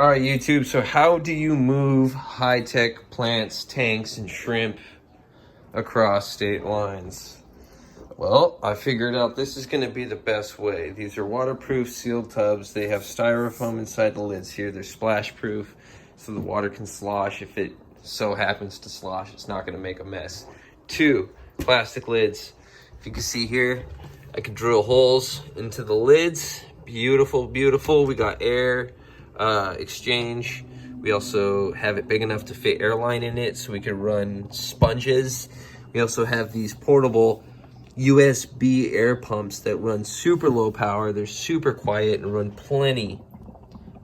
All right, YouTube, so how do you move high-tech plants, tanks, and shrimp across state lines? Well, I figured out this is going to be the best way. These are waterproof sealed tubs. They have styrofoam inside the lids here. They're splash proof, so the water can slosh. If it so happens to slosh, it's not going to make a mess. 2 plastic lids. If you can see here, I could drill holes into the lids. Beautiful, beautiful. We got air exchange. We also have it big enough to fit airline in it, so we can run sponges. We also have these portable USB air pumps that run super low power. They're super quiet and run plenty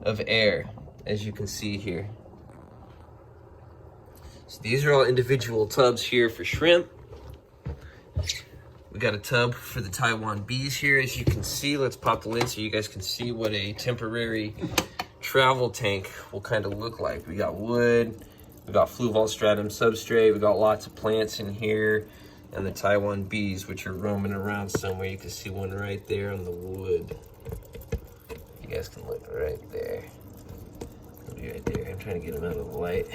of air, as you can see here. So these are all individual tubs here for shrimp. We got a tub for the Taiwan bees here, as you can see. Let's pop the lid so you guys can see what a temporary travel tank will kind of look like. We got wood, we got fluval stratum substrate, we got lots of plants in here, and the Taiwan bees, which are roaming around somewhere. You can see one right there on the wood. You guys can look right there. It'll be right there. I'm trying to get him out of the light.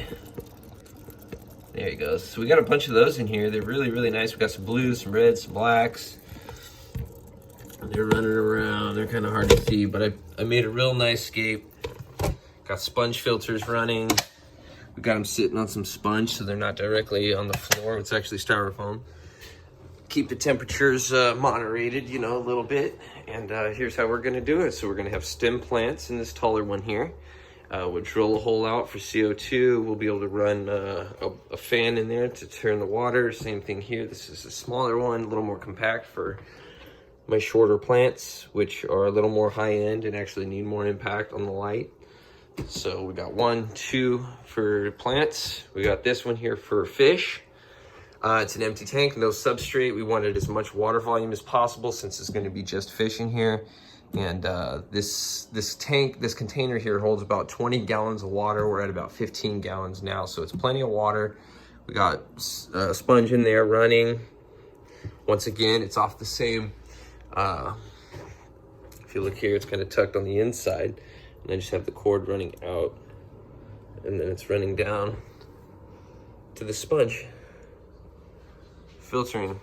There he goes. So we got a bunch of those in here. They're really, really nice. We got some blues, some reds, some blacks. They're running around. They're kind of hard to see, but I made a real nice scape. Got sponge filters running. We got them sitting on some sponge so they're not directly on the floor. It's actually styrofoam. Keep the temperatures moderated, you know, a little bit. And here's how we're gonna do it. So we're gonna have stem plants in this taller one here. We'll drill a hole out for CO2. We'll be able to run a fan in there to turn the water. Same thing here. This is a smaller one, a little more compact for my shorter plants, which are a little more high end and actually need more impact on the light. So we got 1, 2 for plants. We got this one here for fish. It's an empty tank, no substrate. We wanted as much water volume as possible since it's going to be just fish in here. And this container here holds about 20 gallons of water. We're at about 15 gallons now, so it's plenty of water. We got a sponge in there running. Once again, it's off the same. If you look here, it's kind of tucked on the inside. And I just have the cord running out, and then it's running down to the sponge. Filtering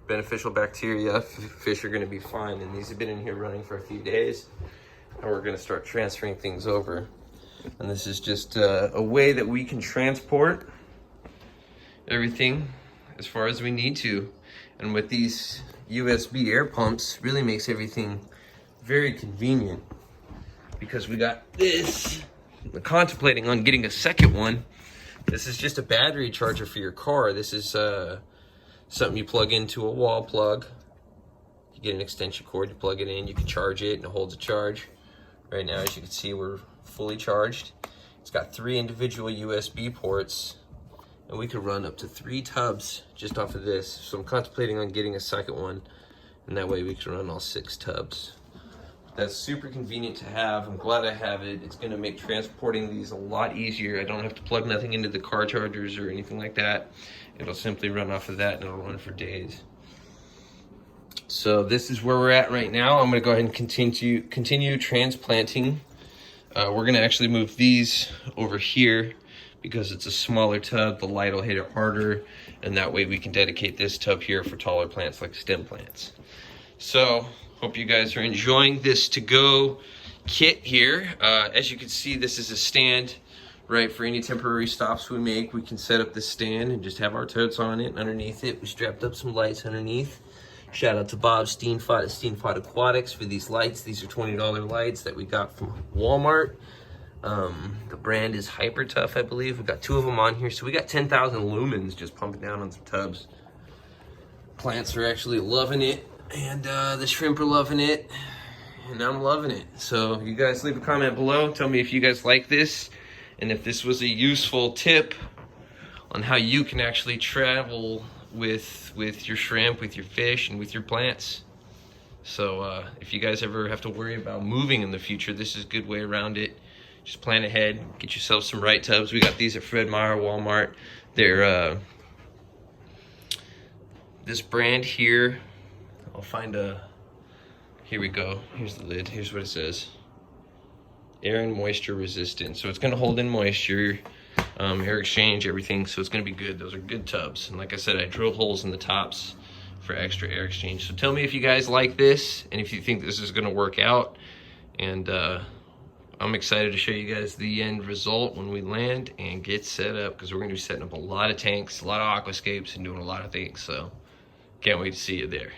beneficial bacteria. Fish are going to be fine, and these have been in here running for a few days, and we're going to start transferring things over. And this is just a way that we can transport everything as far as we need to. And with these USB air pumps, really makes everything very convenient. Because we got this. We're contemplating on getting a second one. This is just a battery charger for your car. This is something you plug into a wall plug. You get an extension cord, you plug it in, you can charge it, and it holds a charge. Right now, as you can see, we're fully charged. It's got 3 individual USB ports, and we could run up to 3 tubs just off of this. So I'm contemplating on getting a second one, and that way we can run all 6 tubs. That's super convenient to have. I'm glad I have it. It's gonna make transporting these a lot easier. I don't have to plug nothing into the car chargers or anything like that. It'll simply run off of that, and it'll run for days. So this is where we're at right now. I'm gonna go ahead and continue transplanting. We're gonna actually move these over here because it's a smaller tub. The light will hit it harder, and that way we can dedicate this tub here for taller plants like stem plants. So, hope you guys are enjoying this to-go kit here. As you can see, this is a stand, right? For any temporary stops we make, we can set up this stand and just have our totes on it. Underneath it, we strapped up some lights underneath. Shout out to Bob Steenfot at Steenfot Aquatics for these lights. These are $20 lights that we got from Walmart. The brand is Hyper Tough, I believe. We got 2 of them on here, so we got 10,000 lumens just pumping down on some tubs. Plants are actually loving it. And the shrimp are loving it, and I'm loving it. So you guys leave a comment below. Tell me if you guys like this, and if this was a useful tip on how you can actually travel with your shrimp, with your fish, and with your plants. So if you guys ever have to worry about moving in the future, this is a good way around it. Just plan ahead, get yourself some right tubs. We got these at Fred Meyer, Walmart. They're this brand here. I'll find a, here we go. Here's the lid. Here's what it says. air and moisture resistant. So it's gonna hold in moisture, air exchange, everything. So it's gonna be good. Those are good tubs. And like I said, I drilled holes in the tops for extra air exchange. So tell me if you guys like this and if you think this is gonna work out. And I'm excited to show you guys the end result when we land and get set up, because we're gonna be setting up a lot of tanks, a lot of aquascapes, and doing a lot of things. So can't wait to see you there.